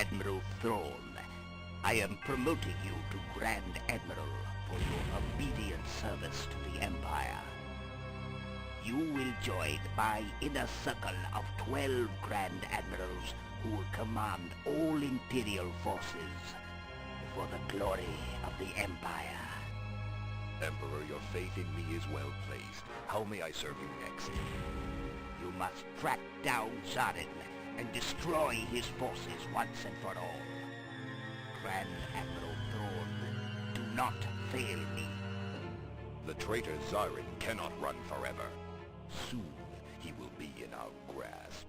Admiral throne. I am promoting you to Grand Admiral for your obedient service to the Empire. You will join my inner circle of 12 Grand Admirals who will command all Imperial forces for the glory of the Empire. Emperor, your faith in me is well placed. How may I serve you next? You must track down Zarin and destroy his forces once and for all. Grand Admiral Thrawn, do not fail me. The traitor Zarin cannot run forever. Soon he will be in our grasp.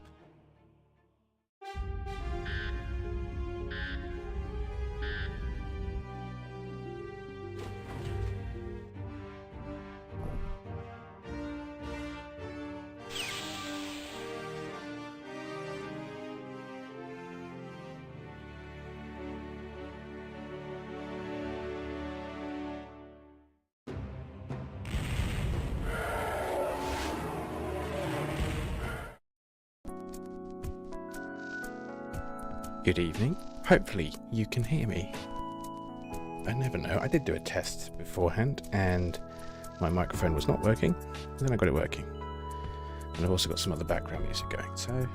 Good evening. Hopefully you can hear me. I never know. I did do a test beforehand and my microphone was not working. And then I got it working. And I've also got some other background music going. So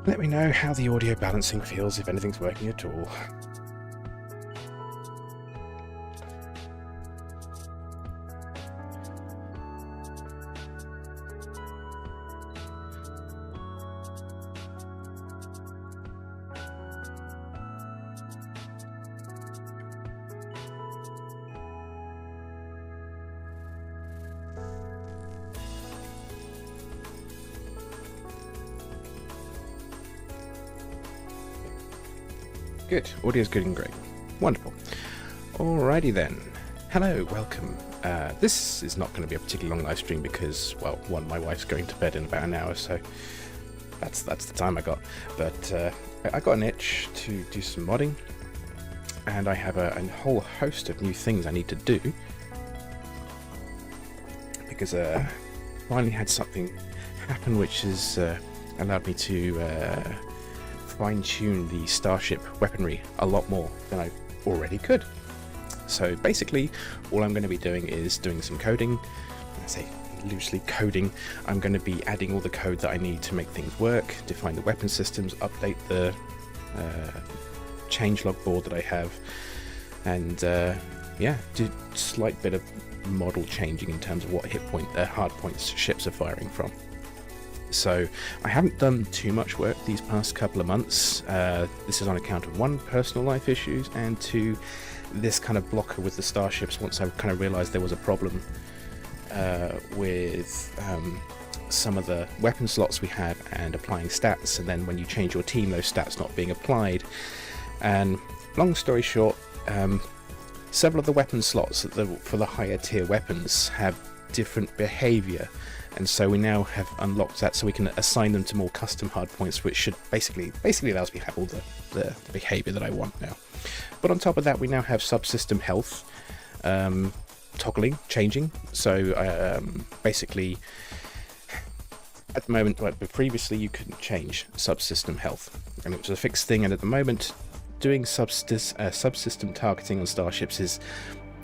let me know how the audio balancing feels, if anything's working at all. Good. Audio's good and great. Wonderful. Alrighty then. Hello, welcome. This is not going to be a particularly long live stream because, well, one, my wife's going to bed in about an hour, so that's the time I got. But I got an itch to do some modding, and I have a whole host of new things I need to do because I finally had something happen which has allowed me to fine-tune the Starship weaponry a lot more than I already could. So basically all I'm going to be doing is doing some coding. I say loosely coding. I'm going to be adding all the code that I need to make things work, define the weapon systems, update the changelog board that I have, and yeah, do a slight bit of model changing in terms of what hit point, hard points ships are firing from. So I haven't done too much work these past couple of months. This is on account of one, personal life issues, and two, this kind of blocker with the starships. Once I kind of realized there was a problem with some of the weapon slots we have and applying stats, and then when you change your team those stats not being applied. And long story short, several of the weapon slots for the higher tier weapons have different behavior, and so we now have unlocked that so we can assign them to more custom hard points, which should basically allows me to have all the behavior that I want now. But on top of that, we now have subsystem health changing. So basically at the moment, well, previously you couldn't change subsystem health, and it was a fixed thing, and at the moment doing subsystem targeting on starships is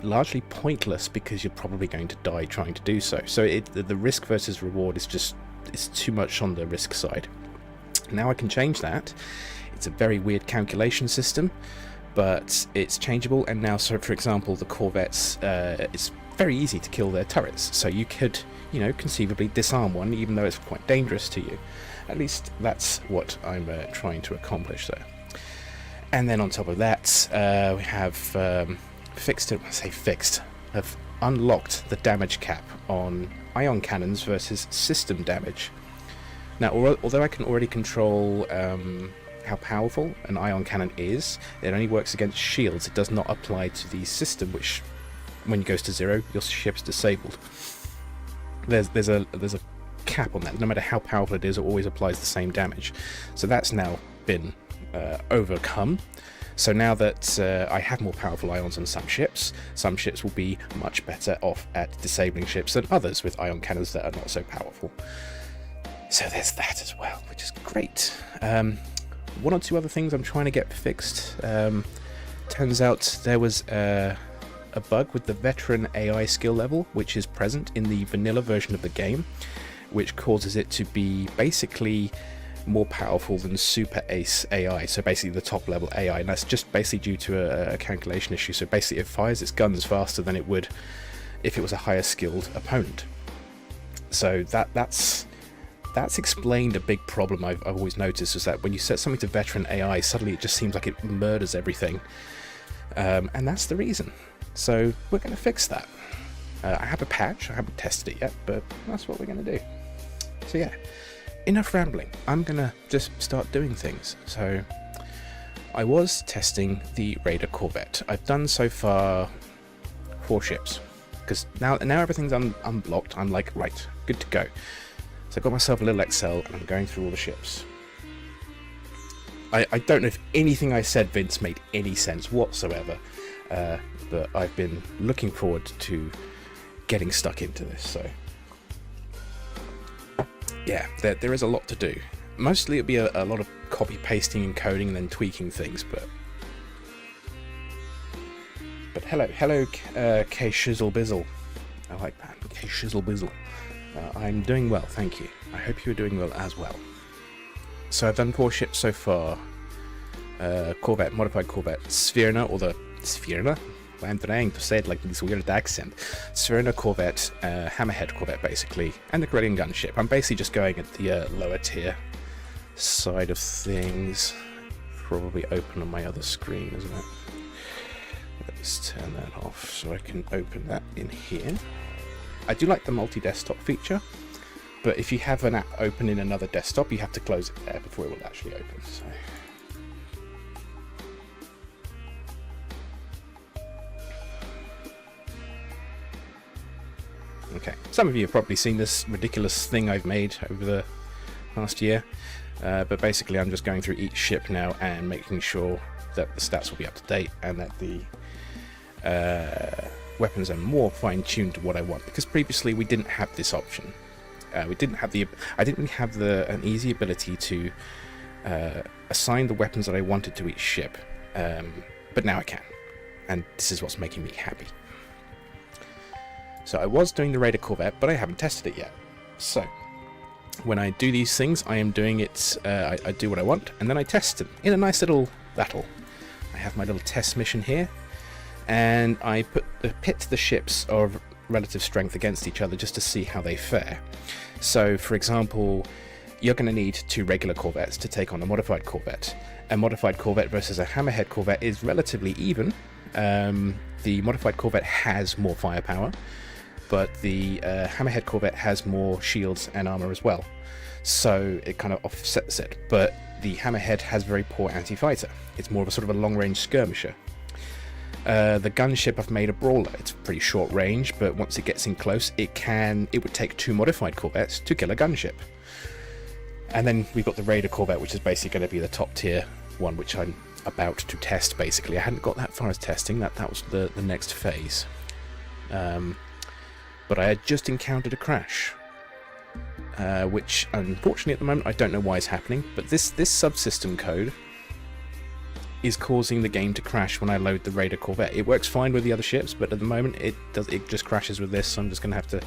largely pointless because you're probably going to die trying to do so. So the risk versus reward is it's too much on the risk side. Now I can change that. It's a very weird calculation system, but it's changeable. And now, so for example, the corvettes, it's very easy to kill their turrets. So you could, conceivably disarm one, even though it's quite dangerous to you. At least that's what I'm trying to accomplish there. And then on top of that, we have have unlocked the damage cap on ion cannons versus system damage. Now, although I can already control how powerful an ion cannon is, it only works against shields. It does not apply to the system, which, when it goes to 0, your ship's disabled. There's a cap on that. No matter how powerful it is, it always applies the same damage. So that's now been overcome. So now that I have more powerful ions on some ships will be much better off at disabling ships than others with ion cannons that are not so powerful. So there's that as well, which is great. one or two other things I'm trying to get fixed. Turns out there was a bug with the veteran AI skill level, which is present in the vanilla version of the game, which causes it to be basically more powerful than Super Ace AI, so basically the top level AI, and that's just basically due to a calculation issue. So basically it fires its guns faster than it would if it was a higher skilled opponent. So that's explained a big problem I've always noticed, is that when you set something to veteran AI, suddenly it just seems like it murders everything. And that's the reason. So we're going to fix that. I have a patch, I haven't tested it yet, but that's what we're going to do. So yeah, enough rambling. I'm going to just start doing things. So I was testing the Raider Corvette. I've done so far 4 ships, because now everything's unblocked. I'm like, right, good to go. So I got myself a little Excel and I'm going through all the ships. I don't know if anything I said, Vince, made any sense whatsoever, but I've been looking forward to getting stuck into this. So yeah, there is a lot to do. Mostly it'll be a lot of copy pasting and coding and then tweaking things, but hello K Shizzle Bizzle. I like that, K Shizzle Bizzle. I'm doing well, thank you. I hope you're doing well as well. So I've done 4 ships so far. Corvette, modified Corvette, Svirna, or the Svirna? I'm trying to say it like this weird accent. Svirna Corvette, Hammerhead Corvette basically, and the Corellian gunship. I'm basically just going at the lower tier side of things. Probably open on my other screen, isn't it? Let's turn that off so I can open that in here. I do like the multi-desktop feature, but if you have an app open in another desktop, you have to close it there before it will actually open. So okay, some of you have probably seen this ridiculous thing I've made over the past year, but basically I'm just going through each ship now and making sure that the stats will be up to date and that the weapons are more fine-tuned to what I want, because previously we didn't have this option. I didn't have an easy ability to assign the weapons that I wanted to each ship, but now I can, and this is what's making me happy. So I was doing the Raider Corvette, but I haven't tested it yet. So when I do these things, I am doing it, I do what I want, and then I test them in a nice little battle. I have my little test mission here, and I pit the ships of relative strength against each other just to see how they fare. So for example, you're going to need 2 regular Corvettes to take on a modified Corvette. A modified Corvette versus a Hammerhead Corvette is relatively even. The modified Corvette has more firepower, but the Hammerhead Corvette has more shields and armor as well, so it kind of offsets it. But the Hammerhead has very poor anti-fighter. It's more of a sort of a long-range skirmisher. The gunship, I've made a brawler. It's pretty short range, but once it gets in close, it would take 2 modified Corvettes to kill a gunship. And then we've got the Raider Corvette, which is basically going to be the top tier one, which I'm about to test. Basically, I hadn't got that far as testing. That was the next phase. But I had just encountered a crash, which unfortunately at the moment I don't know why it's happening. But this subsystem code is causing the game to crash when I load the Raider Corvette. It works fine with the other ships, but at the moment it just crashes with this, so I'm just going to have to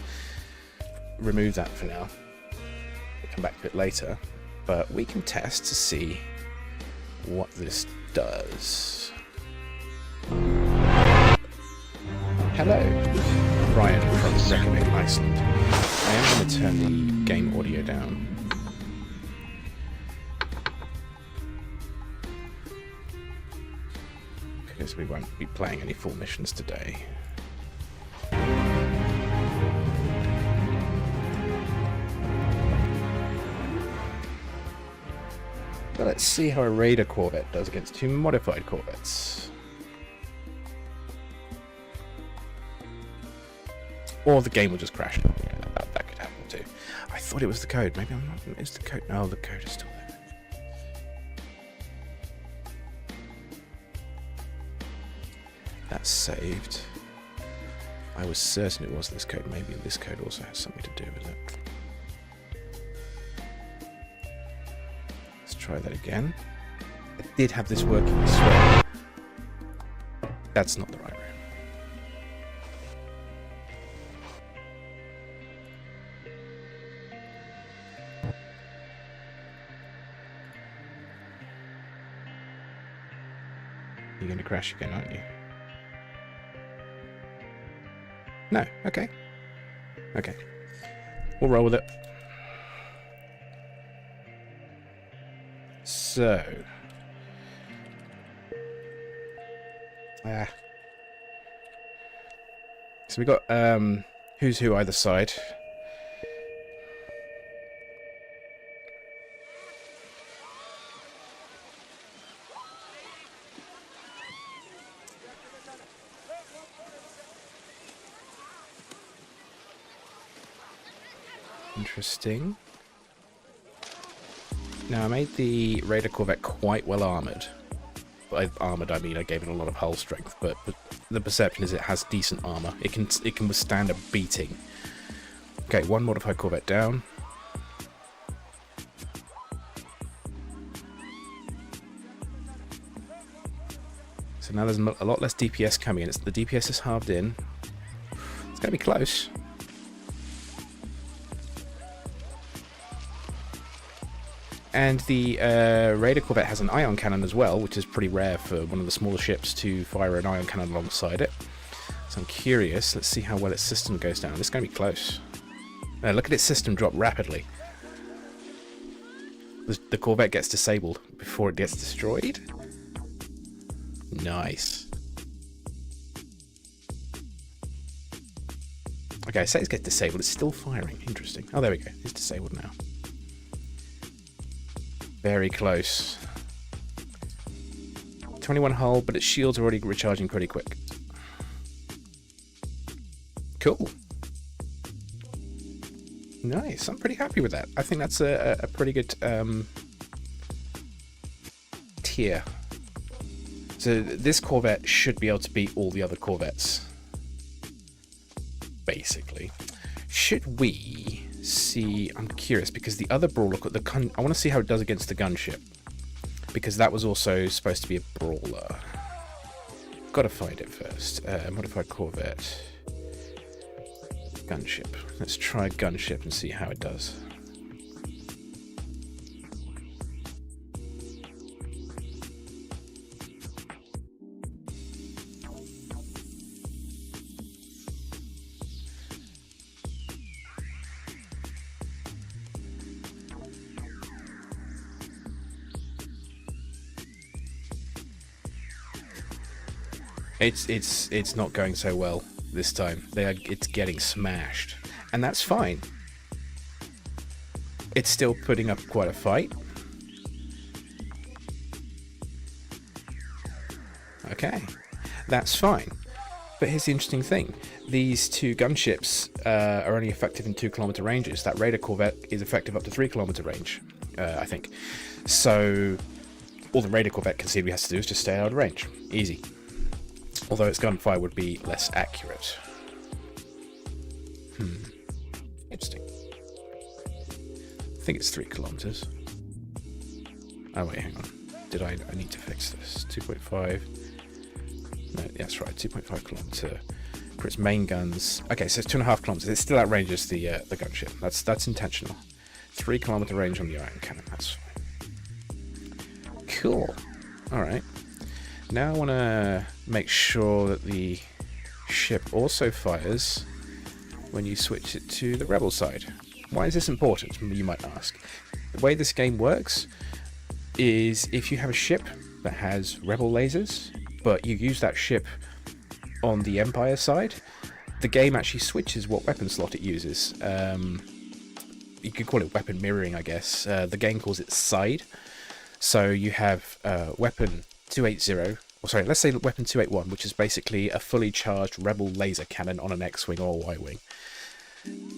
remove that for now. I'll come back to it later, but we can test to see what this does. Hello, Ryan from Reykjavik, Iceland. I am going to turn the game audio down. Because we won't be playing any full missions today. But let's see how a Raider Corvette does against 2 modified Corvettes. Or the game will just crash. Yeah, that could happen too. I thought it was the code. Maybe I'm not. It's the code. No, the code is still there. That's saved. I was certain it was this code. Maybe this code also has something to do with it. Let's try that again. did have this working, I swear. That's not the right room. You're going to crash again, aren't you? No, okay. Okay. We'll roll with it. So. So we got who's who either side. Interesting. Now I made the Raider Corvette quite well armoured. By armoured I mean I gave it a lot of hull strength, but the perception is it has decent armour. It can withstand a beating. Okay, one modified Corvette down. So now there's a lot less DPS coming in. The DPS is halved in. It's going to be close. And the Raider Corvette has an ion cannon as well, which is pretty rare for one of the smaller ships to fire an ion cannon alongside it. So I'm curious. Let's see how well its system goes down. It's going to be close. Look at its system drop rapidly. The Corvette gets disabled before it gets destroyed. Nice. Okay, say it gets disabled. It's still firing. Interesting. Oh, there we go. It's disabled now. Very close. 21 hull, but its shields are already recharging pretty quick. Cool. Nice. I'm pretty happy with that. I think that's a pretty good tier. So this Corvette should be able to beat all the other Corvettes. Basically. Should we see? I'm curious because the other brawler, I want to see how it does against the gunship, because that was also supposed to be a brawler. Got to find it first. Modified Corvette, gunship. Let's try gunship and see how it does. It's not going so well this time. It's getting smashed, and that's fine. It's still putting up quite a fight. Okay, that's fine. But here's the interesting thing: these two gunships are only effective in 2-kilometer ranges. That Raider Corvette is effective up to 3-kilometer range, I think. So all the Raider Corvette conceivably has to do is just stay out of range. Easy. Although its gunfire would be less accurate. Interesting. I think it's 3 kilometers. Oh wait, hang on. I need to fix this. 2.5. No, that's right. 2.5 kilometer for its main guns. Okay, so it's 2.5 kilometers. It still outranges the gunship. That's intentional. 3 kilometer range on the iron cannon. That's fine. Cool. All right. Now I want to make sure that the ship also fires when you switch it to the rebel side. Why is this important, you might ask? The way this game works is if you have a ship that has rebel lasers, but you use that ship on the Empire side, the game actually switches what weapon slot it uses. You could call it weapon mirroring, I guess. The game calls it side. So you have weapon 280, or sorry, let's say weapon 281, which is basically a fully charged rebel laser cannon on an X-wing or a Y-wing.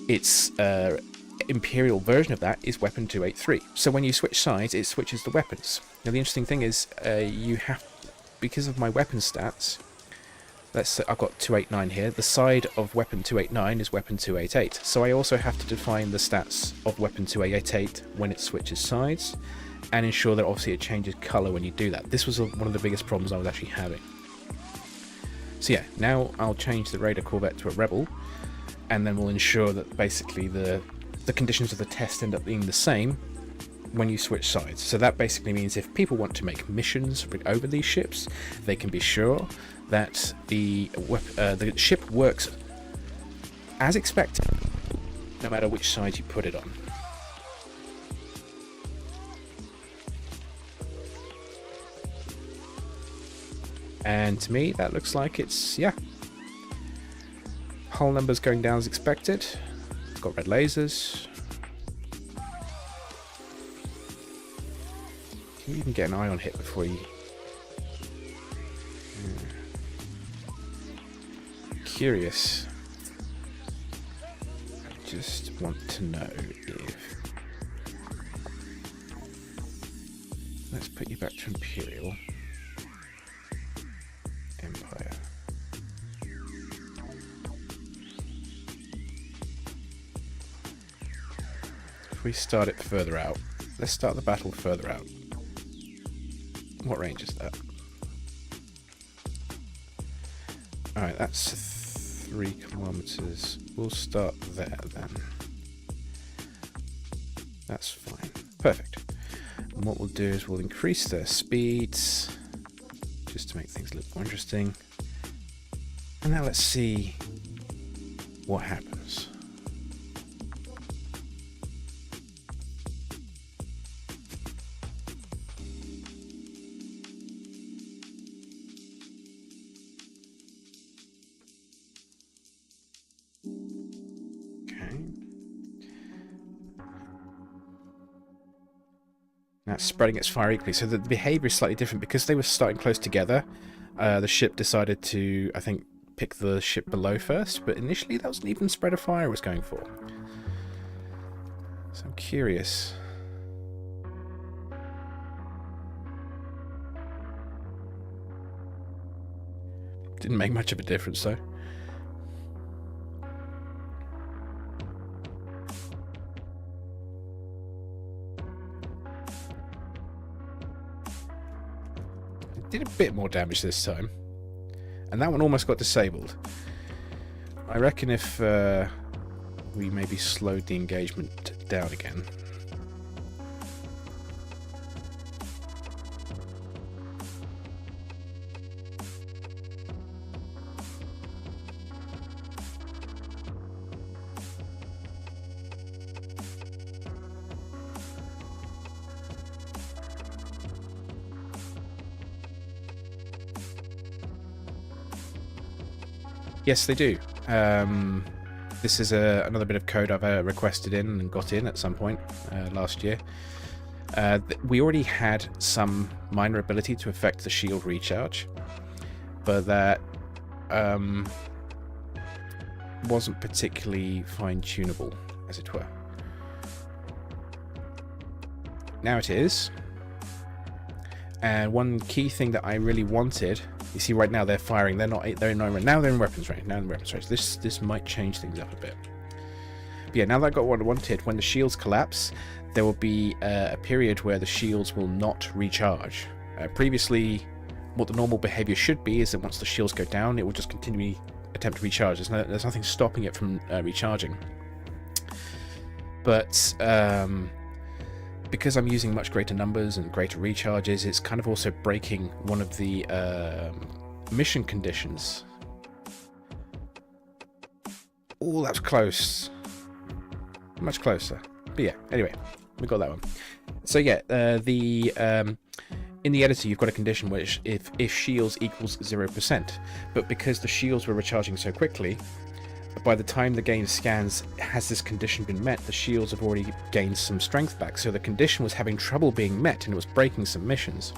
Its Imperial version of that is weapon 283. So when you switch sides, it switches the weapons. Now the interesting thing is, you have, because of my weapon stats, let's say I've got 289 here, the side of weapon 289 is weapon 288. So I also have to define the stats of weapon 288 when it switches sides, and ensure that obviously it changes color when you do that. This was one of the biggest problems I was actually having. So yeah, now I'll change the Raider Corvette to a Rebel, and then we'll ensure that basically the conditions of the test end up being the same when you switch sides. So that basically means if people want to make missions over these ships, they can be sure that the ship works as expected, no matter which side you put it on. And to me, that looks like it's, yeah. Hull numbers going down as expected. It's got red lasers. Can you even get an ion hit before you... Curious. I just want to know if... Let's put you back to Imperial. Empire. If we start it further out, let's start the battle further out. What range is that? Alright, that's 3 kilometers. We'll start there then. That's fine. Perfect. And what we'll do is we'll increase their speeds just to make things look more interesting. And now let's see what happens. That's spreading its fire equally, so the behavior is slightly different because they were starting close together. The ship decided to, I think, pick the ship below first, but initially that was an even spread of fire it was going for. So I'm curious. Didn't make much of a difference though. Did a bit more damage this time, and that one almost got disabled. I reckon if we maybe slowed the engagement down again. Yes, they do. This is another bit of code I've requested in and got in at some point last year. We already had some minor ability to affect the shield recharge, but that wasn't particularly fine-tunable, as it were. Now it is. And one key thing that I really wanted, you see right now they're firing, they're in weapons range. This might change things up a bit. But yeah, now that I got what I wanted, when the shields collapse, there will be a period where the shields will not recharge. Previously, what the normal behavior should be is that once the shields go down, it will just continually attempt to recharge. There's nothing stopping it from recharging. But because I'm using much greater numbers and greater recharges, it's kind of also breaking one of the mission conditions. Oh, that's close. Much closer. But yeah, anyway, we got that one. So yeah, in the editor you've got a condition which if shields equals 0%, but because the shields were recharging so quickly, by the time the game scans, has this condition been met, the shields have already gained some strength back, so the condition was having trouble being met and it was breaking some missions.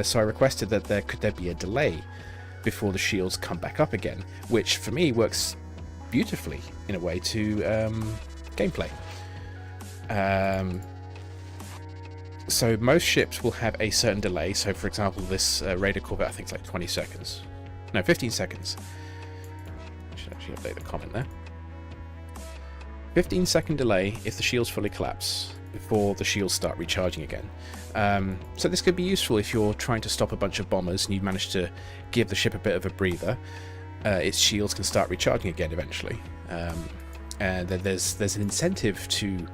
So I requested that could there be a delay before the shields come back up again, which for me works beautifully in a way to gameplay. So most ships will have a certain delay, so for example this Raider Corvette I think it's like 20 seconds. No, 15 seconds. Actually update the comment there. 15-second delay if the shields fully collapse. before the shields start recharging again. So this could be useful if you're trying to stop a bunch of bombers and you manage to give the ship a bit of a breather. Its shields can start recharging again eventually. And then there's an incentive to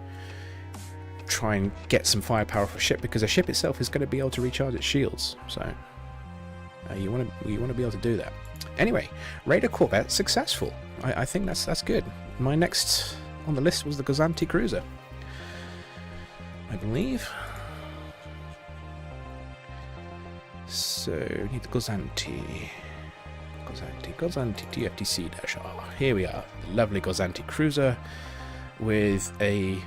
try and get some firepower for a ship, because a ship itself is going to be able to recharge its shields. So you want to be able to do that. Anyway, Raider Corvette successful. I think that's good. My next on the list was the Gozanti cruiser, I believe. So need the Gozanti TFTC-R. Here we are, the lovely Gozanti cruiser with a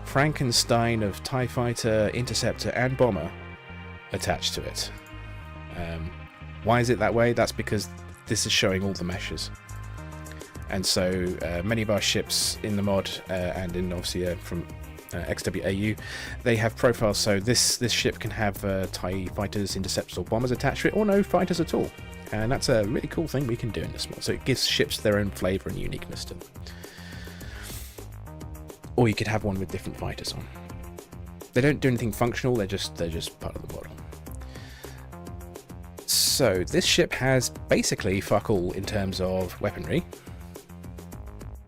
Frankenstein of TIE fighter, interceptor and bomber attached to it. Why is it that way? That's because this is showing all the meshes, and so many of our ships in the mod and in obviously from XWAU, they have profiles, so this ship can have TIE fighters, interceptors or bombers attached to it, or no fighters at all. And that's a really cool thing we can do in this mod. So it gives ships their own flavour and uniqueness to them. Or you could have one with different fighters on. They don't do anything functional, they're just part of the model. So this ship has basically fuck all in terms of weaponry.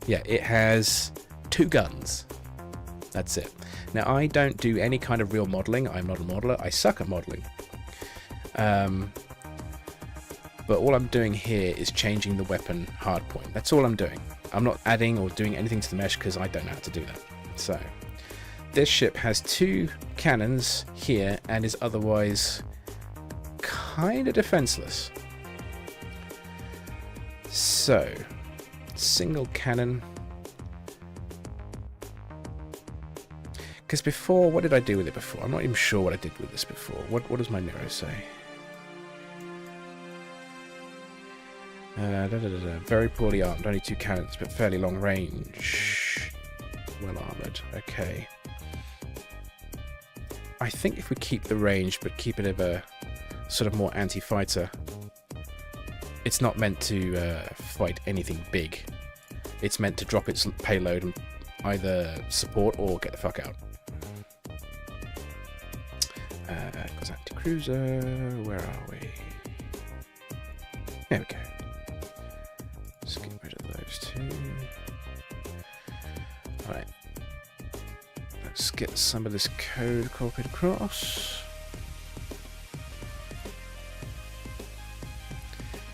Yeah, it has 2 guns. That's it. Now I don't do any kind of real modelling. I'm not a modeller. I suck at modelling. But all I'm doing here is changing the weapon hardpoint. That's all I'm doing. I'm not adding or doing anything to the mesh because I don't know how to do that. So this ship has 2 cannons here and is otherwise kind of defenseless. So single cannon. Because before, what did I do with it before? I'm not even sure what I did with this before. What does my Nero say? Very poorly armed, only 2 cannons, but fairly long range. Well armoured, okay. I think if we keep the range, but keep it of a sort of more anti-fighter, it's not meant to fight anything big. It's meant to drop its payload and either support or get the fuck out. Gozanti cruiser, where are we? There we go. Let's get rid of those 2. Alright. Let's get some of this code copied across.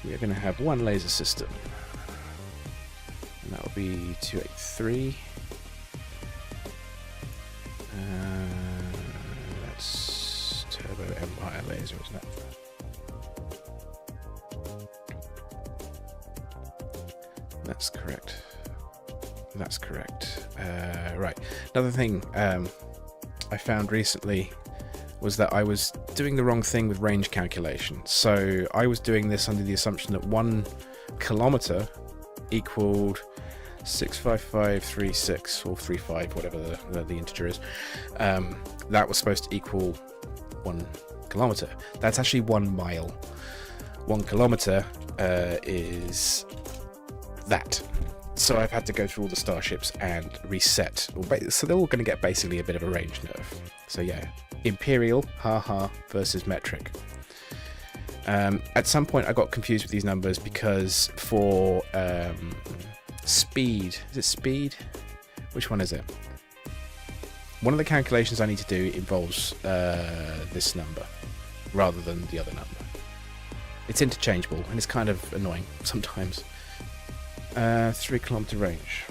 We are going to have 1 laser system. And that will be 283. That's Turbo Empire laser, isn't it? That's correct. That's correct. Right. Another thing I found recently was that I was doing the wrong thing with range calculation. So I was doing this under the assumption that 1 kilometer equaled 65536 or 35, whatever the integer is. That was supposed to equal 1 kilometer. That's actually 1 mile. 1 kilometer is that. So I've had to go through all the starships and reset. So they're all going to get basically a bit of a range nerf. So yeah, Imperial, haha, versus metric. At some point I got confused with these numbers because for speed, is it speed? Which one is it? One of the calculations I need to do involves this number rather than the other number. It's interchangeable and it's kind of annoying sometimes. 3 kilometer range.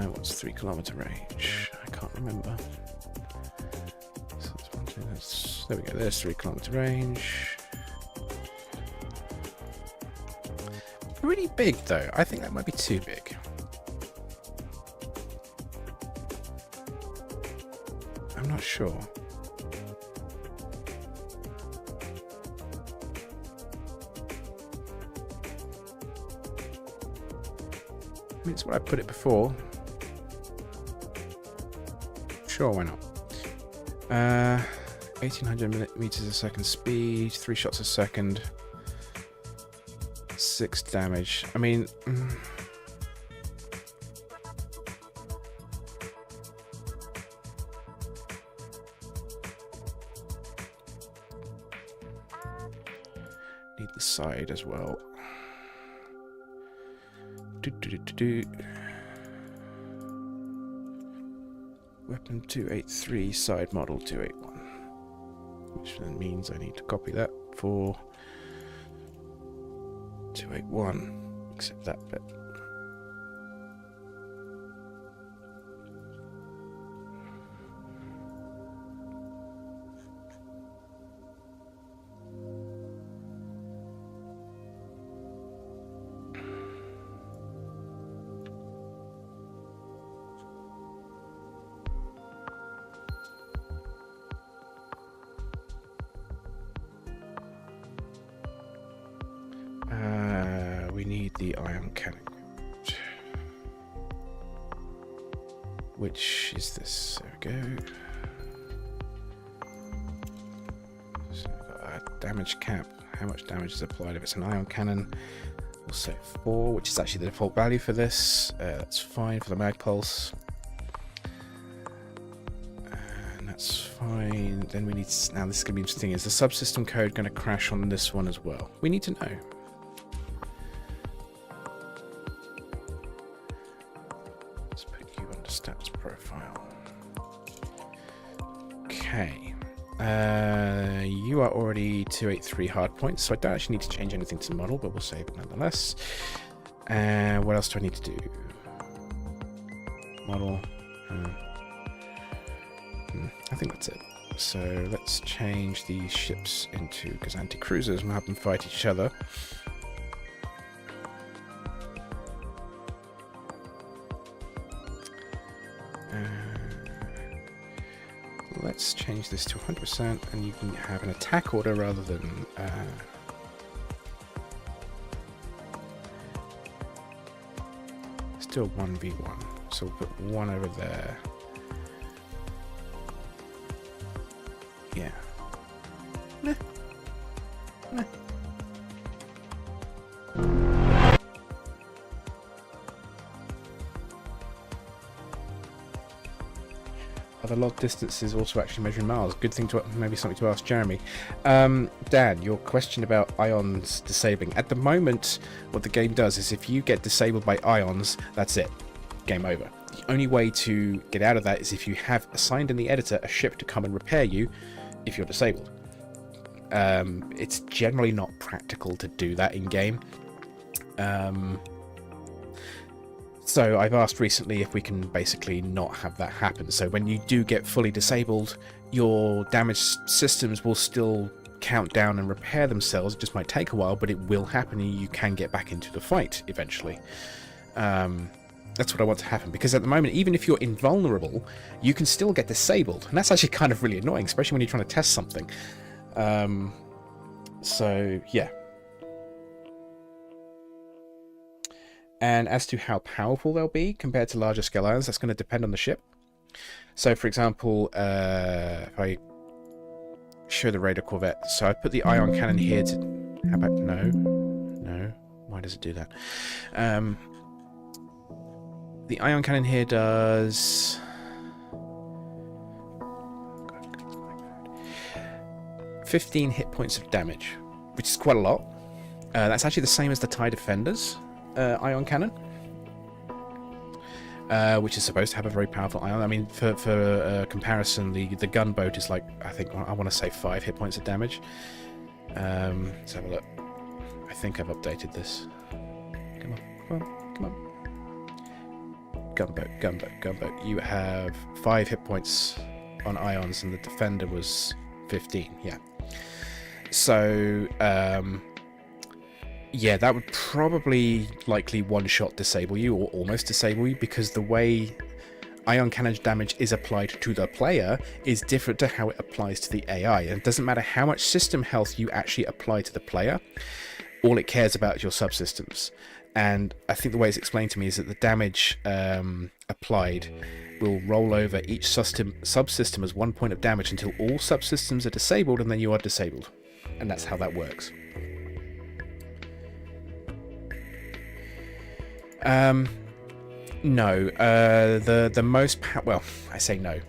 What's 3 kilometer range? I can't remember. So there we go. There's 3 kilometer range. Pretty big though. I think that might be too big. I'm not sure. I mean, it's what I put it before. Sure, why not? 1800 meters a second speed, 3 shots a second, 6 6 damage. I mean... need the side as well. Weapon 283, side model 281. Which then means I need to copy that for 281, except that bit. We need the ion cannon. Which is this? There we go. So we've got a damage cap. How much damage is applied if it's an ion cannon? We'll say 4, which is actually the default value for this. That's fine for the mag pulse. And that's fine. Then we need... Now this is going to be interesting. Is the subsystem code going to crash on this one as well? We need to know. Stats profile. Okay. You are already 283 hard points, so I don't actually need to change anything to the model, but we'll save it nonetheless. And what else do I need to do? Model. I think that's it. So let's change these ships into Gozanti cruisers and have them fight each other. Let's change this to 100% and you can have an attack order rather than still 1v1. So we'll put 1 over there. Yeah. Nah. Nah. Are the log distances also actually measuring miles? Good thing to, maybe something to ask Jeremy. Dan, your question about ions disabling. At the moment, what the game does is if you get disabled by ions, that's it. Game over. The only way to get out of that is if you have assigned in the editor a ship to come and repair you if you're disabled. It's generally not practical to do that in game. So I've asked recently if we can basically not have that happen. So when you do get fully disabled, your damaged systems will still count down and repair themselves. It just might take a while, but it will happen and you can get back into the fight eventually. That's what I want to happen, because at the moment, even if you're invulnerable, you can still get disabled. And that's actually kind of really annoying, especially when you're trying to test something. So, yeah. And as to how powerful they'll be compared to larger scale ions, that's going to depend on the ship. So, for example, if I show the Raider Corvette, so I put the ion cannon here to... How about... No. Why does it do that? The ion cannon here does... 15 hit points of damage, which is quite a lot. That's actually the same as the TIE Defender's ion cannon, which is supposed to have a very powerful ion. I mean, for comparison, the gunboat is like, I think, I want to say 5 hit points of damage. Let's have a look. I think I've updated this. Come on. Gunboat. You have 5 hit points on ions, and the Defender was 15. Yeah. So, yeah, that would probably likely one-shot disable you, or almost disable you, because the way ion cannon damage is applied to the player is different to how it applies to the AI. And it doesn't matter how much system health you actually apply to the player, all it cares about is your subsystems. And I think the way it's explained to me is that the damage applied will roll over each subsystem as 1 point of damage until all subsystems are disabled, and then you are disabled. And that's how that works. No. The most well, I say no.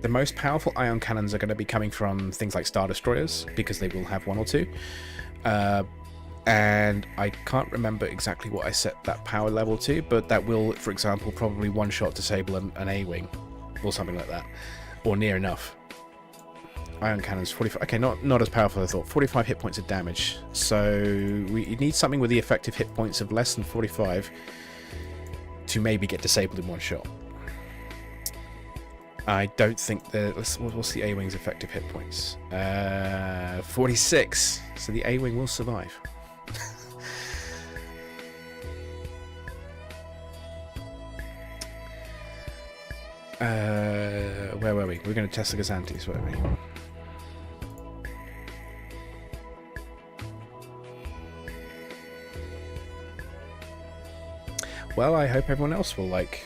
The most powerful ion cannons are going to be coming from things like Star Destroyers, because they will have one or two. And I can't remember exactly what I set that power level to, but that will, for example, probably one-shot disable an A-wing, or something like that, or near enough. Ion cannons, 45. Okay, not as powerful as I thought. 45 hit points of damage. So we need something with the effective hit points of less than 45 to maybe get disabled in one shot. I don't think what's the A-wing's effective hit points? 46. So the A-wing will survive. Where were we? We're going to test the Gozantis, weren't we? Well, I hope everyone else will like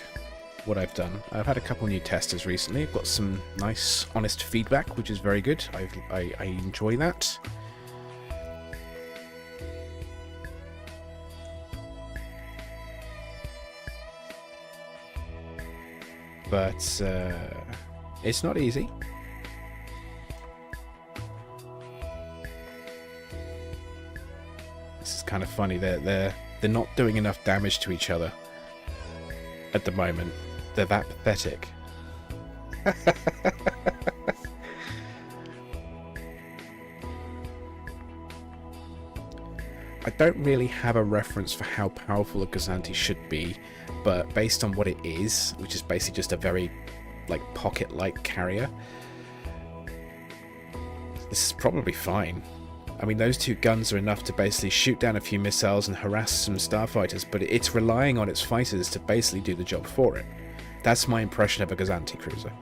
what I've done. I've had a couple new testers recently. I've got some nice, honest feedback, which is very good. I enjoy that. But it's not easy. This is kind of funny. They're not doing enough damage to each other at the moment. They're that pathetic. I don't really have a reference for how powerful a Gozanti should be, but based on what it is, which is basically just a very like pocket-like carrier, this is probably fine. I mean, those two guns are enough to basically shoot down a few missiles and harass some starfighters, but it's relying on its fighters to basically do the job for it. That's my impression of a Gozanti cruiser.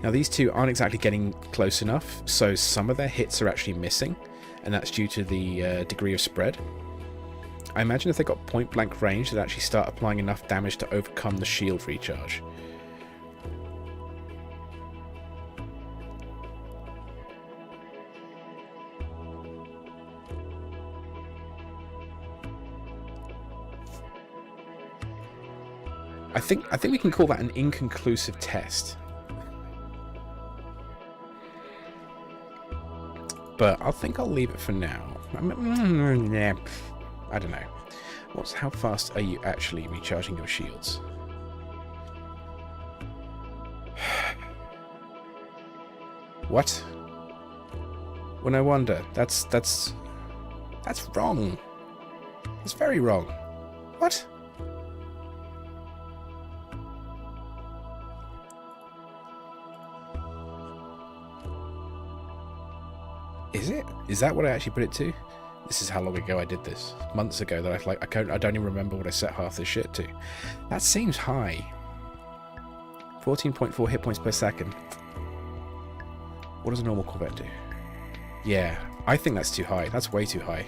Now, these two aren't exactly getting close enough, so some of their hits are actually missing, and that's due to the degree of spread. I imagine if they got point-blank range, they'd actually start applying enough damage to overcome the shield recharge. I think we can call that an inconclusive test. But I think I'll leave it for now. I don't know. How fast are you actually recharging your shields? What? Well, no wonder. That's wrong. It's very wrong. What? Is it? Is that what I actually put it to? This is how long ago I did this. Months ago that I don't even remember what I set half this shit to. That seems high. 14.4 hit points per second. What does a normal corvette do? Yeah, I think that's too high. That's way too high.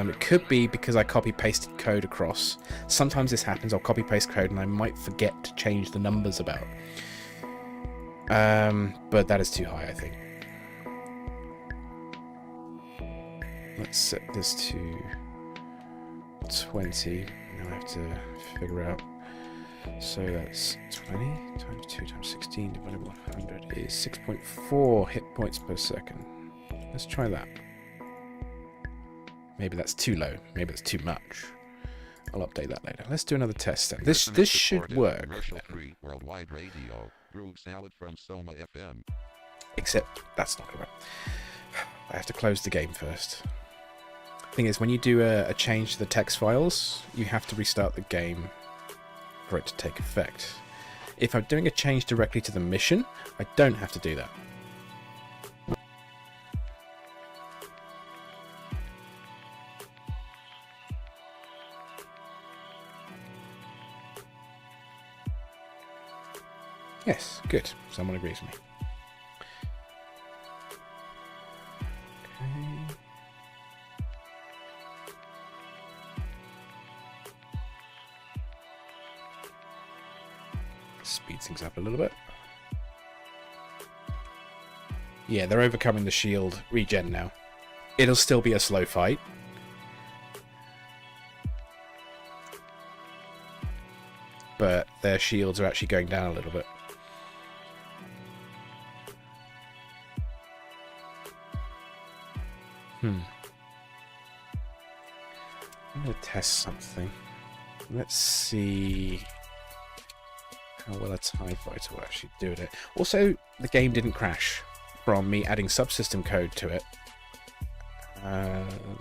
It could be because I copy-pasted code across. Sometimes this happens. I'll copy-paste code and I might forget to change the numbers about. But that is too high, I think. Let's set this to 20. Now I have to figure out. So that's 20 times 2 times 16 divided by 100 is 6.4 hit points per second. Let's try that. Maybe that's too low. Maybe that's too much. I'll update that later. Let's do another test then. This should work. Worldwide radio. Groove Salad from Soma FM. Except that's not going to work. I have to close the game first. Thing is, when you do a change to the text files, you have to restart the game for it to take effect. If I'm doing a change directly to the mission, I don't have to do that. Yes, good. Someone agrees with me. Speed things up a little bit. Yeah, they're overcoming the shield regen now. It'll still be a slow fight. but their shields are actually going down a little bit. I'm going to test something. Let's see how well a TIE fighter will actually do it. Also, the game didn't crash from me adding subsystem code to it.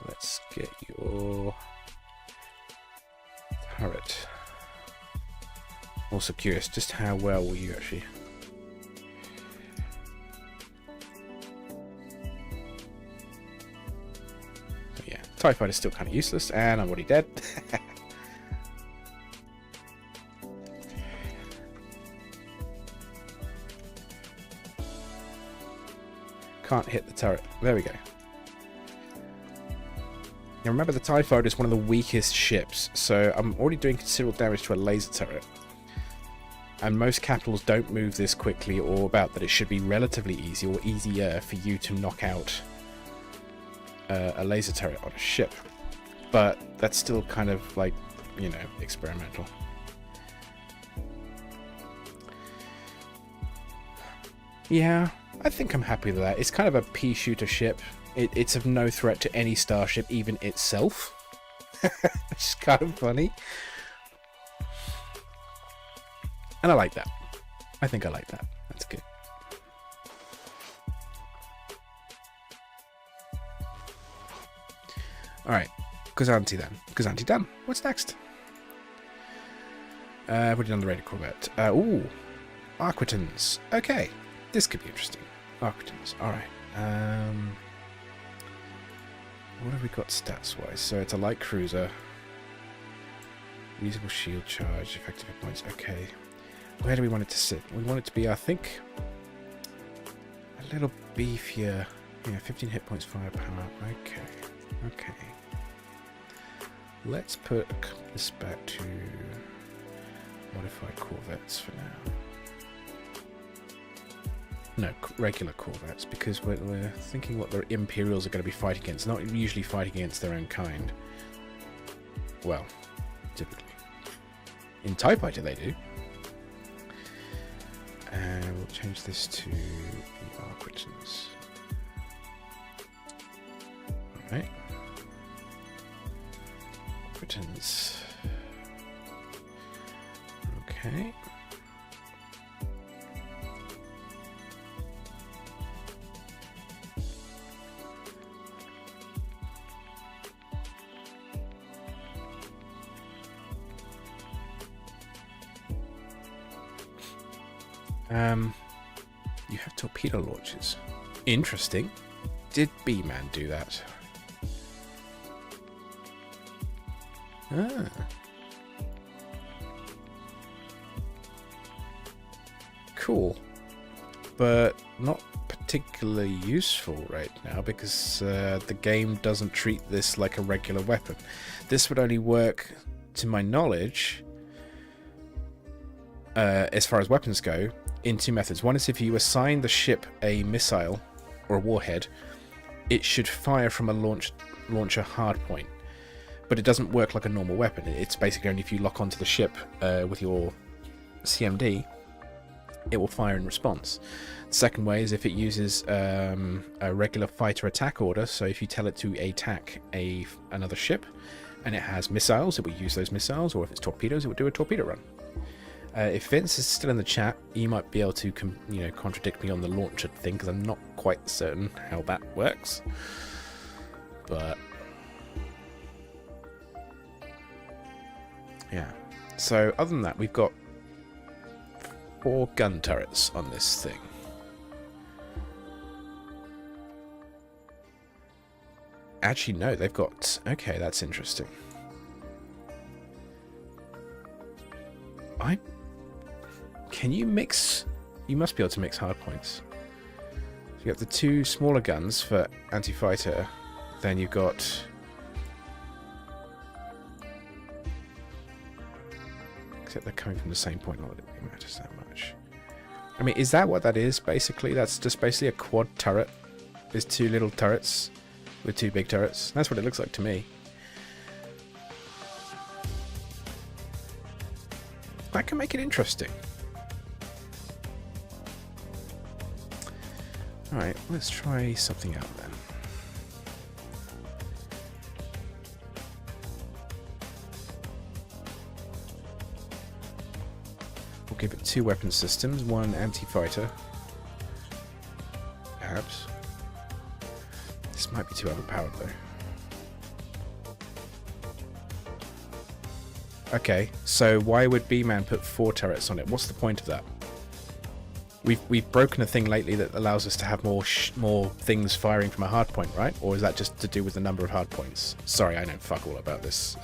Let's get your turret. Also curious, just how well will you actually... So yeah, TIE fighter's still kind of useless, and I'm already dead. Can't hit the turret. There we go. Now remember, the TIE fighter is one of the weakest ships, so I'm already doing considerable damage to a laser turret. And most capitals don't move this quickly, or about that it should be relatively easy or easier for you to knock out a laser turret on a ship. But that's still kind of like, you know, experimental. Yeah, I think I'm happy with that. It's kind of a pea shooter ship. It's of no threat to any starship, even itself. Which is kind of funny. And I like that. I think I like that. That's good. Alright. Gozanti then. Gozanti done. What's next? We're done the rated corvette. Ooh. Arquitens. Okay. This could be interesting. Arquitens. Alright. What have we got stats-wise? So it's a light cruiser. Reasonable shield charge. Effective hit points. Okay. Where do we want it to sit? We want it to be, I think, a little beefier. Yeah, 15 hit points, firepower. Okay. Okay. Let's put this back to modified corvettes for now. No, regular corvettes, because we're thinking what the Imperials are going to be fighting against. Not usually fighting against their own kind. Well, typically. In TIE Fighter they do. And we'll change this to the Arquitens. Alright. Arquitens. Okay. You have torpedo launchers. Interesting. Did B-Man do that? Ah. Cool. But not particularly useful right now because the game doesn't treat this like a regular weapon. This would only work, to my knowledge, as far as weapons go, in two methods. One is if you assign the ship a missile or a warhead, it should fire from a launcher hardpoint. But it doesn't work like a normal weapon. It's basically only if you lock onto the ship with your CMD, it will fire in response. The second way is if it uses a regular fighter attack order. So if you tell it to attack another ship and it has missiles, it will use those missiles, or if it's torpedoes, it will do a torpedo run. If Vince is still in the chat, you might be able to contradict me on the launcher thing, because I'm not quite certain how that works. But yeah. So other than that, we've got 4 gun turrets on this thing. Actually, no, they've got... Okay, that's interesting. Can you mix... You must be able to mix hardpoints. So you have the 2 smaller guns for anti-fighter. Then you've got... Except they're coming from the same point, not that it matters that much. I mean, is that what that is, basically? That's just basically a quad turret. There's 2 little turrets with 2 big turrets. That's what it looks like to me. that can make it interesting. Alright, let's try something out then. We'll give it 2 weapon systems, 1 anti-fighter. Perhaps. This might be too overpowered though. Okay, so why would B-Man put 4 turrets on it? What's the point of that? We've broken a thing lately that allows us to have more things firing from a hard point, right? Or is that just to do with the number of hard points? Sorry, I know fuck all about this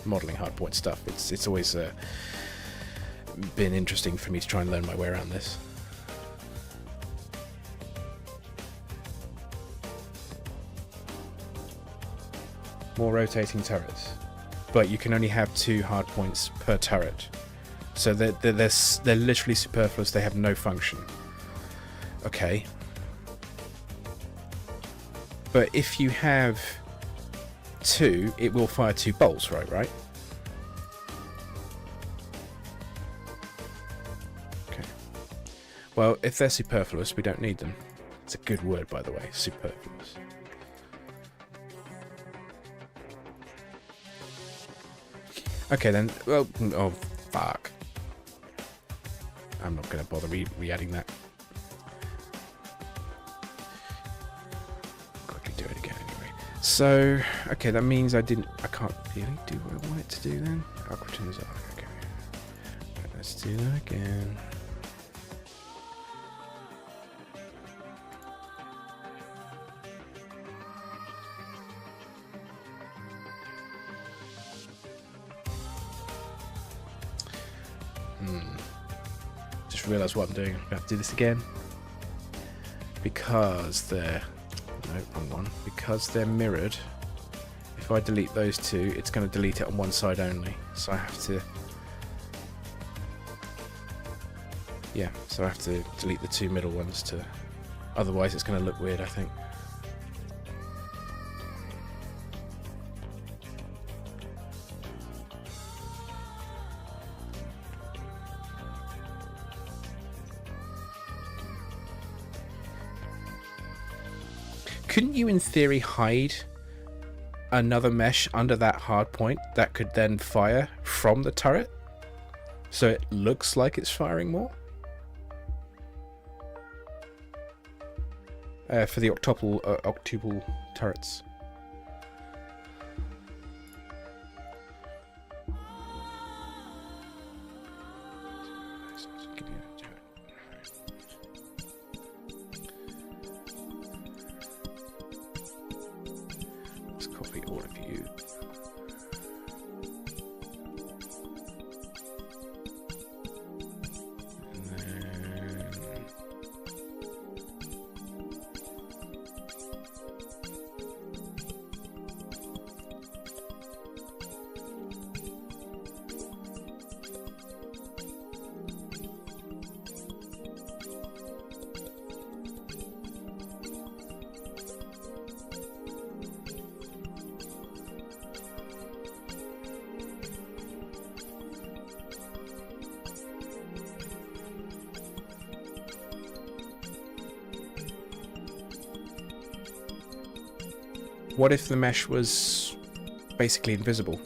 modelling hard point stuff. It's always been interesting for me to try and learn my way around this. More rotating turrets, but you can only have 2 hard points per turret. So they're literally superfluous, they have no function. Okay. But if you have 2, it will fire 2 bolts, right? Okay. Well, if they're superfluous, we don't need them. It's a good word, by the way, superfluous. Okay then, well, oh fuck. I'm not going to bother re-adding that. Quickly do it again anyway. So, okay, that means I can't really do what I want it to do then. Arquitens are, okay. Right, let's do that again. Just realised what I'm doing. I'm going to have to do this again. Because they're... No, wrong one. Because they're mirrored. If I delete those 2, it's going to delete it on one side only. So I have to... Yeah, so I have to delete the 2 middle ones to... Otherwise it's going to look weird, I think. Couldn't you, in theory, hide another mesh under that hard point that could then fire from the turret? So it looks like it's firing more? For the octuple turrets. What if the mesh was basically invisible?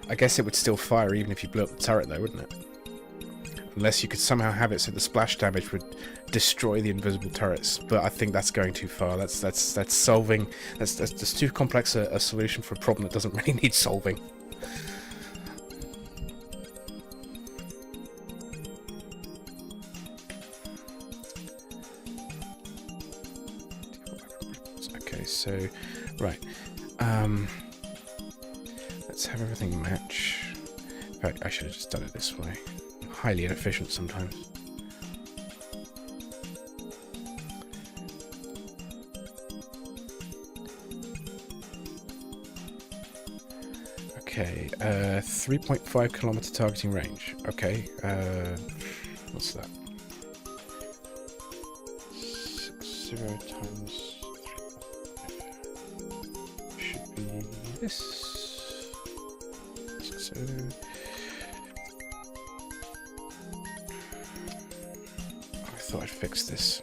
I guess it would still fire even if you blew up the turret though, wouldn't it? Unless you could somehow have it so the splash damage would destroy the invisible turrets. But I think that's going too far. That's solving... That's too complex a solution for a problem that doesn't really need solving. So, right, let's have everything match. In fact, I should have just done it this way. Highly inefficient sometimes. Okay, 3.5 kilometer targeting range. Okay, what's that? 0 times... this. So thought I'd fix this.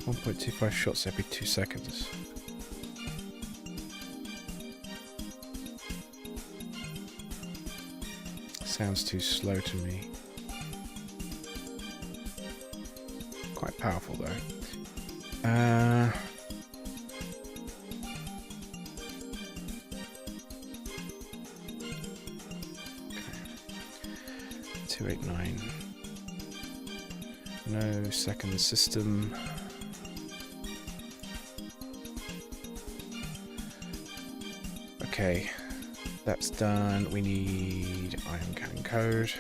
.25 shots every 2 seconds. Sounds too slow to me. Quite powerful though. Okay. 289. No second system. Okay, that's done. We need ion cannon code.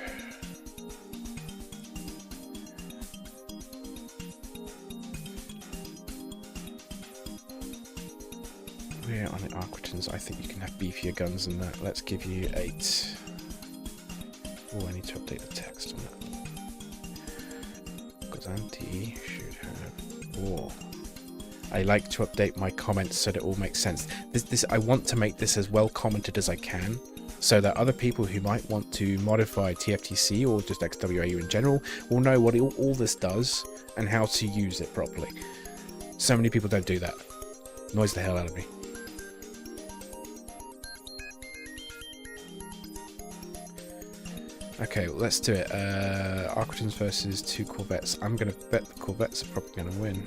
We're on the Arquitens. I think you can have beefier guns than that. Let's give you 8. Oh, I need to update the text on that. Gozanti should have 4. I like to update my comments so that it all makes sense. I want to make this as well commented as I can, so that other people who might want to modify TFTC or just XWAU in general will know what all this does and how to use it properly. So many people don't do that. Annoys the hell out of me. Okay, well, let's do it. Arquitens versus 2 corvettes. I'm going to bet the corvettes are probably going to win.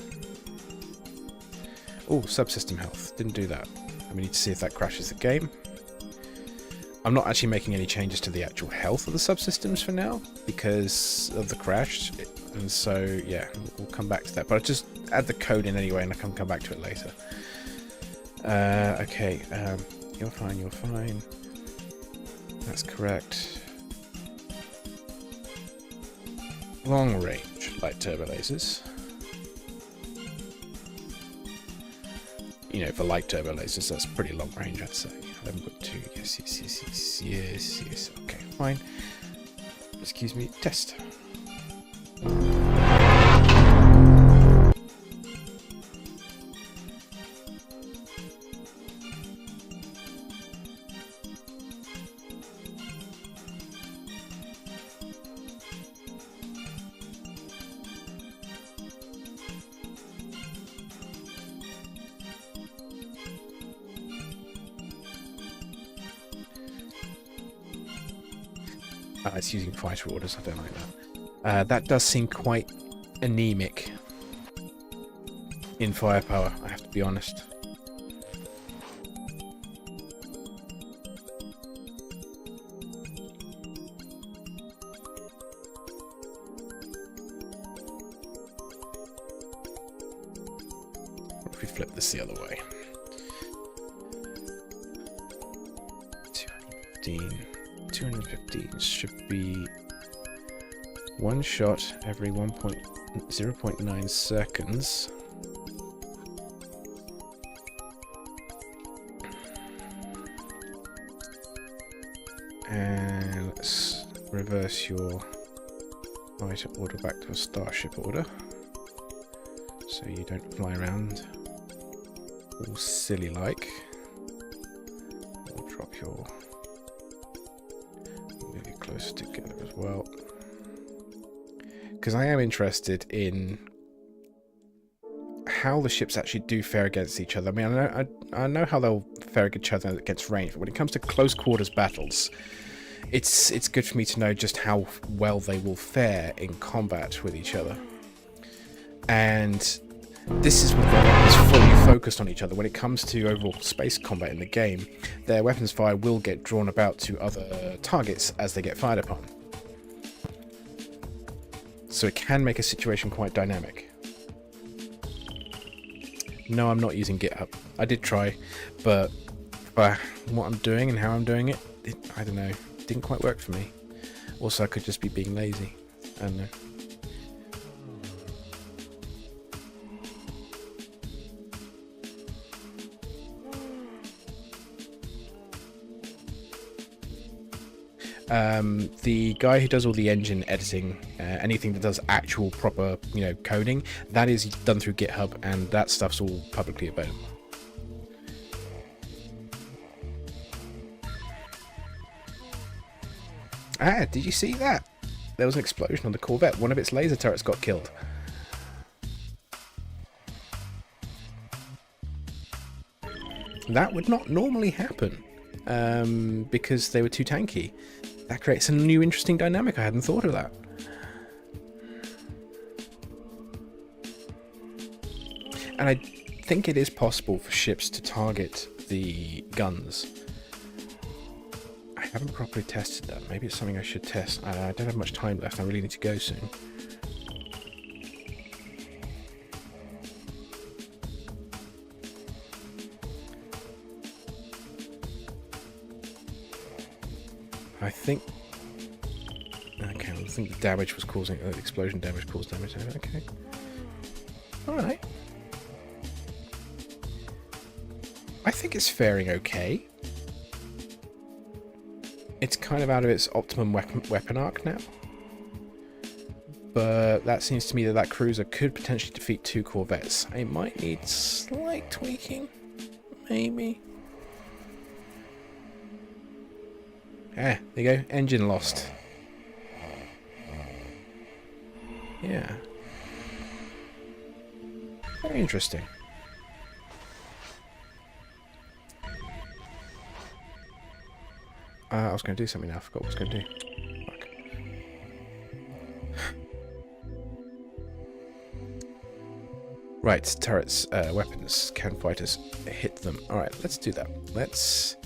Oh, subsystem health. Didn't do that. And we need to see if that crashes the game. I'm not actually making any changes to the actual health of the subsystems for now because of the crash. And so, yeah, we'll come back to that. But I'll just add the code in anyway and I can come back to it later. Okay, you're fine, you're fine. That's correct. Long range light turbo lasers. You know, for light turbo lasers, that's pretty long range, I'd say. 11.2, yes. Okay, fine. Excuse me, test. It's using fighter orders, I don't like that. That does seem quite anemic in firepower, I have to be honest. What if we flip this the other way? 215 should be 1 shot every 0.9 seconds. And let's reverse your fighter order back to a starship order, so you don't fly around all silly like. We'll drop your closer together as well, because I am interested in how the ships actually do fare against each other. I mean, I know how they'll fare against each other against range, but when it comes to close quarters battles, it's good for me to know just how well they will fare in combat with each other. And this is when their weapons fully focused on each other. When it comes to overall space combat in the game, their weapons fire will get drawn about to other targets as they get fired upon. So it can make a situation quite dynamic. No, I'm not using GitHub. I did try, but by what I'm doing and how I'm doing it, I don't know, it didn't quite work for me. Also, I could just be being lazy. I don't know. The guy who does all the engine editing, anything that does actual proper, coding, that is done through GitHub, and that stuff's all publicly available. Ah, did you see that? There was an explosion on the Corvette. One of its laser turrets got killed. That would not normally happen, because they were too tanky. That creates a new interesting dynamic. I hadn't thought of that. And I think it is possible for ships to target the guns. I haven't properly tested that. Maybe it's something I should test. I don't have much time left. I really need to go soon. I think... Okay, I think the damage was causing... explosion damage caused damage. Okay. Alright. I think it's faring okay. It's kind of out of its optimum weapon arc now. But that seems to me that cruiser could potentially defeat 2 corvettes. It might need slight tweaking. Maybe. Ah, there you go. Engine lost. Yeah. Very interesting. I was going to do something now. I forgot what I was going to do. Fuck. Right, turrets, weapons. Can fighters hit them? Alright, let's do that. Let's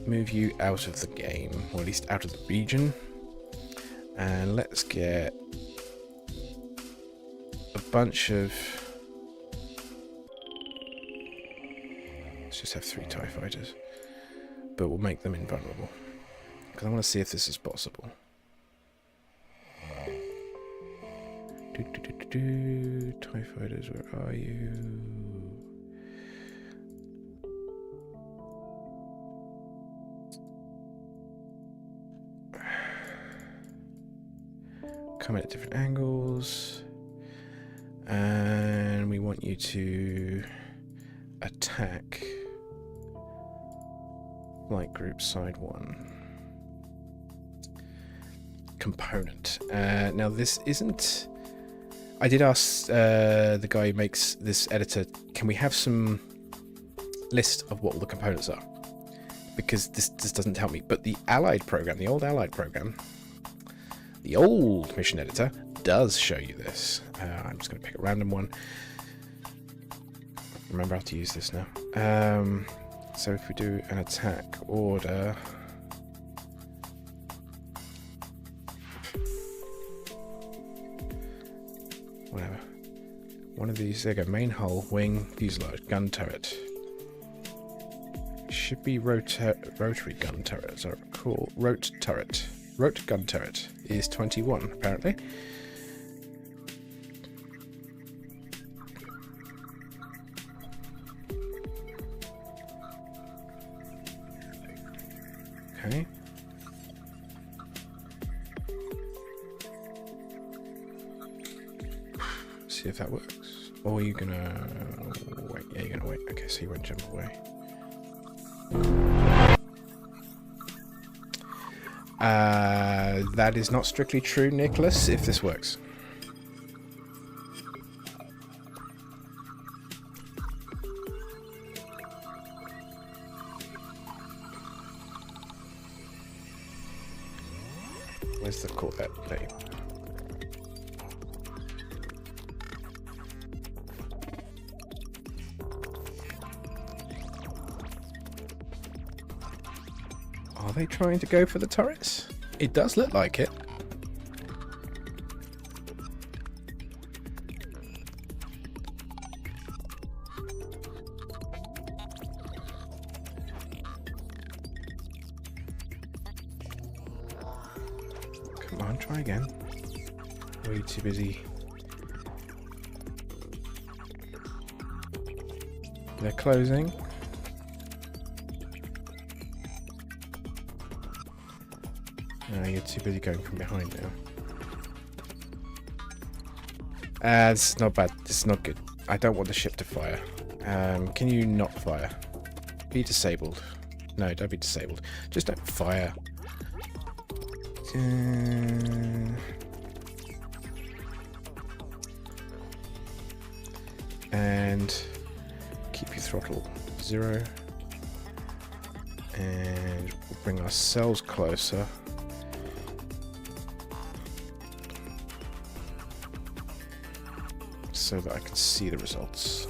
move you out of the game, or at least out of the region. And let's get a bunch of... Let's just have 3 TIE fighters. But we'll make them invulnerable. Because I want to see if this is possible. TIE fighters, where are you? Come in at different angles. And we want you to attack Light group side 1. Component. Now this isn't... I did ask the guy who makes this editor, can we have some list of what all the components are? Because this doesn't tell me. But the Allied program, the old Allied program, the old mission editor, does show you this. I'm just going to pick a random one. Remember how to use this now. So if we do an attack order, whatever, one of these, there you go, main hull, wing, fuselage, gun turret. Should be rotary gun turret, as I recall. Rote turret. Rote gun turret is 21, apparently. Okay. See if that works. Or are you gonna wait? Yeah, you're gonna wait. Okay, so you won't jump away. That is not strictly true, Nicholas, if this works. Where's the corvette plate? Are they trying to go for the turrets? It does look like it. Come on, try again. Or are you too busy? They're closing. You're too busy going from behind now. This is not bad. This is not good. I don't want the ship to fire. Can you not fire? Be disabled. No, don't be disabled. Just don't fire. And keep your throttle 0. And we'll bring ourselves closer. So that I can see the results.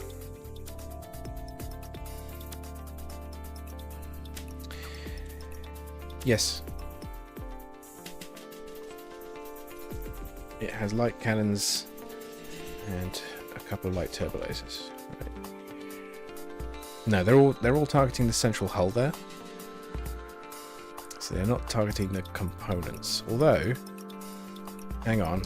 Yes. It has light cannons and a couple of light turbo lasers. Right. No, they're all targeting the central hull there. So they're not targeting the components. Although, hang on.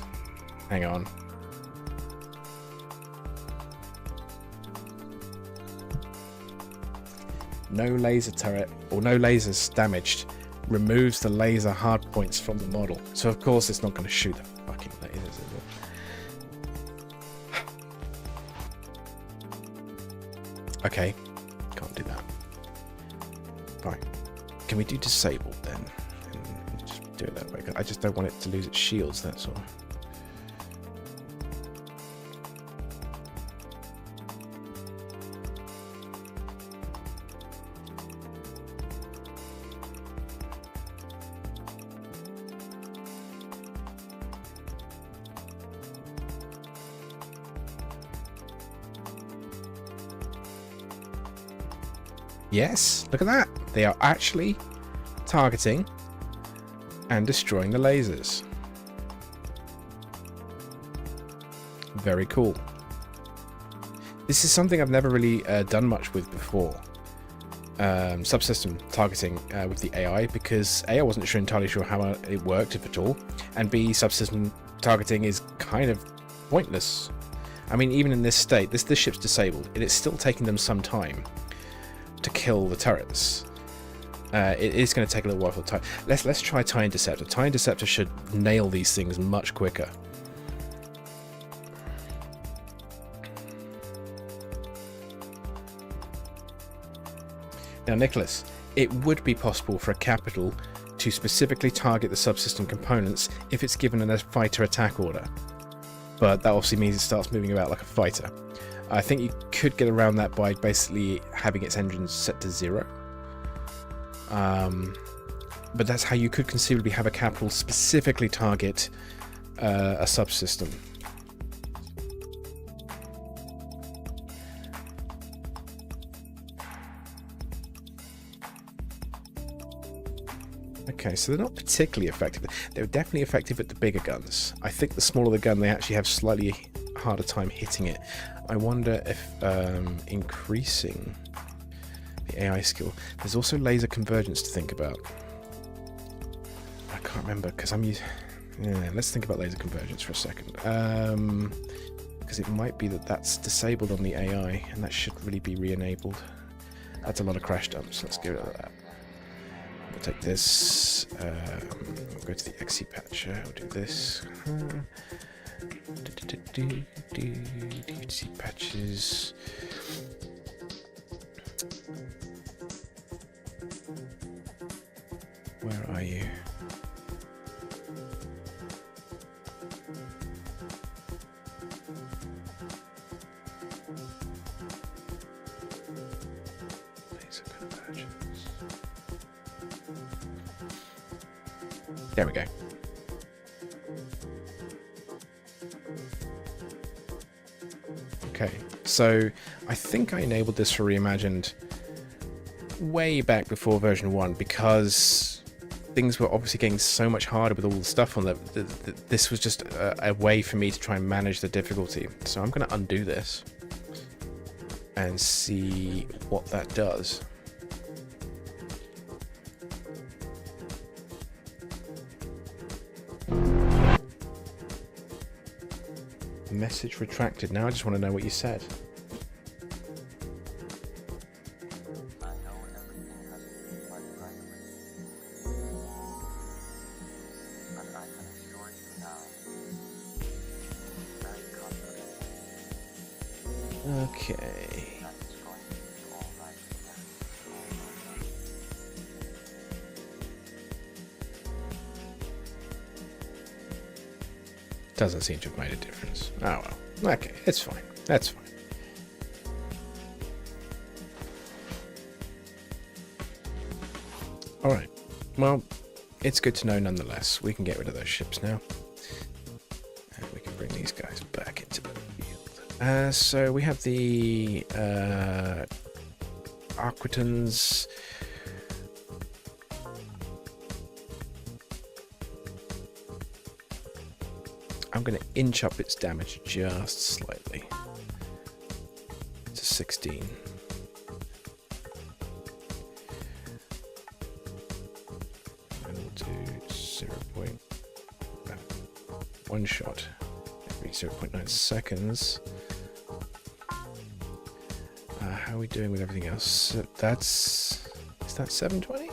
No laser turret or no lasers damaged removes the laser hardpoints from the model. So of course it's not going to shoot the fucking lasers, is it? Okay, can't do that. Fine. Can we do disabled then? And just do it that way. I just don't want it to lose its shields, that's all. Yes, look at that. They are actually targeting and destroying the lasers. Very cool. This is something I've never really done much with before. Subsystem targeting with the AI, because A, I wasn't entirely sure how it worked, if at all, and B, subsystem targeting is kind of pointless. I mean, even in this state, this ship's disabled, and it's still taking them some time to kill the turrets. It is going to take a little while for the time. Let's try TIE Interceptor. TIE Interceptor should nail these things much quicker. Now, Nicholas, it would be possible for a capital to specifically target the subsystem components if it's given a fighter attack order, but that obviously means it starts moving about like a fighter. I think you could get around that by basically having its engines set to 0. But that's how you could conceivably have a capital specifically target a subsystem. Okay, so they're not particularly effective. They're definitely effective at the bigger guns. I think the smaller the gun, they actually have slightly harder time hitting it. I wonder if increasing the AI skill. There's also laser convergence to think about. I can't remember because I'm using. Yeah, let's think about laser convergence for a second. Because it might be that that's disabled on the AI, and that should really be re-enabled. That's a lot of crash dumps. Let's get rid of that. We'll take this. Go to the XC patcher. We'll do this. TFTC patches. Where are you? There we go. Okay, so I think I enabled this for Reimagined way back before version 1 because things were obviously getting so much harder with all the stuff on them. This was just a way for me to try and manage the difficulty. So I'm going to undo this and see what that does. Message retracted. Now I just want to know what you said. Okay. Doesn't seem to have made a difference. Oh well. Okay, it's fine. That's fine. Alright. Well, it's good to know nonetheless. We can get rid of those ships now. And we can bring these guys back into the field. So we have the Arquitens. I'm going to inch up its damage just slightly to 16. And we'll do 1 shot every 0.9 seconds. How are we doing with everything else? Is that 720?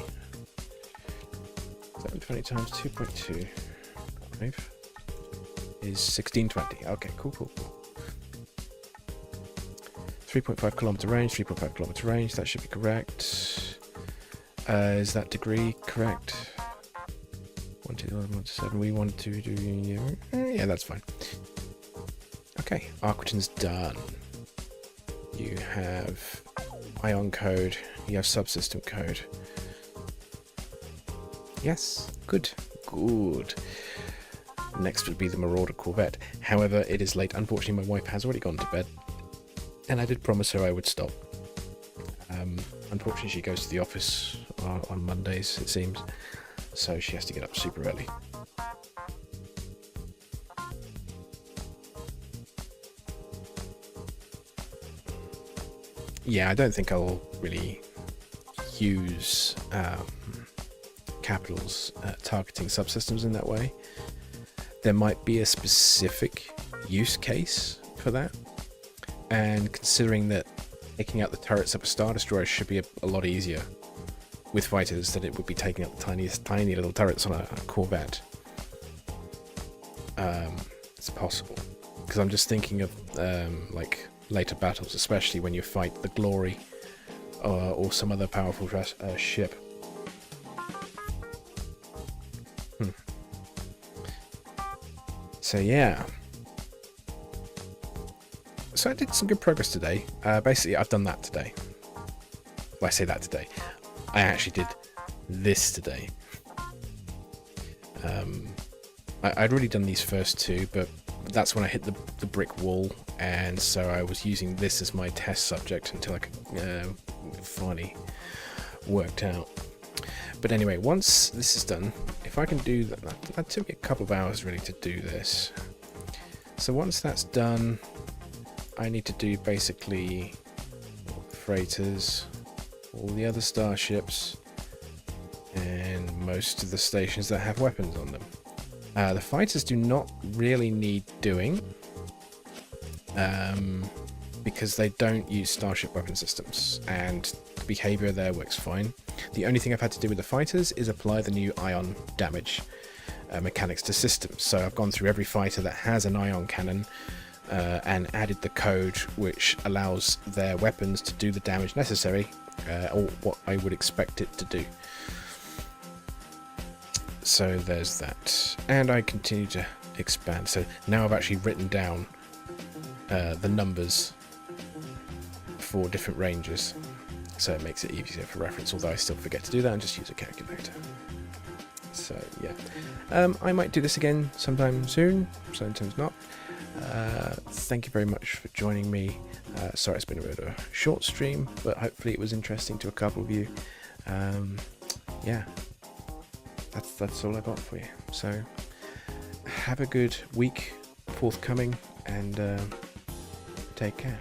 720 times 2.2 is 1620. Okay, cool. 3.5 kilometer range, 3.5 kilometer range. That should be correct. Is that degree correct? 1, 2, 1, 7. We want to do. Yeah, that's fine. Okay, Arquitens done. You have ion code. You have subsystem code. Yes, good. Next would be the Marauder Corvette. However, it is late. Unfortunately, my wife has already gone to bed, and I did promise her I would stop. Unfortunately, she goes to the office on Mondays, it seems, so she has to get up super early. Yeah, I don't think I'll really use Capital's targeting subsystems in that way. There might be a specific use case for that, and considering that taking out the turrets of a Star Destroyer should be a lot easier with fighters than it would be taking out the tiny little turrets on a Corvette. It's possible, because I'm just thinking of like later battles, especially when you fight the Glory or some other powerful ship. So yeah. So I did some good progress today. Basically, I've done that today. Well, I say that today. I actually did this today. I'd already done these first two, but that's when I hit the brick wall, and so I was using this as my test subject until I could finally worked out. But anyway, once this is done, if I can do that took me a couple of hours really to do this. So once that's done, I need to do basically freighters, all the other starships, and most of the stations that have weapons on them. The fighters do not really need doing, because they don't use starship weapon systems, and the behavior there works fine. The only thing I've had to do with the fighters is apply the new ion damage mechanics to systems. So I've gone through every fighter that has an ion cannon and added the code which allows their weapons to do the damage necessary, or what I would expect it to do. So there's that, and I continue to expand. So now I've actually written down the numbers for different ranges, so it makes it easier for reference, although I still forget to do that and just use a calculator. So yeah, I might do this again sometime soon, sometimes not. Thank you very much for joining me. Sorry it's been a bit of a short stream, but hopefully it was interesting to a couple of you. Yeah, that's all I got for you. So have a good week forthcoming, and take care.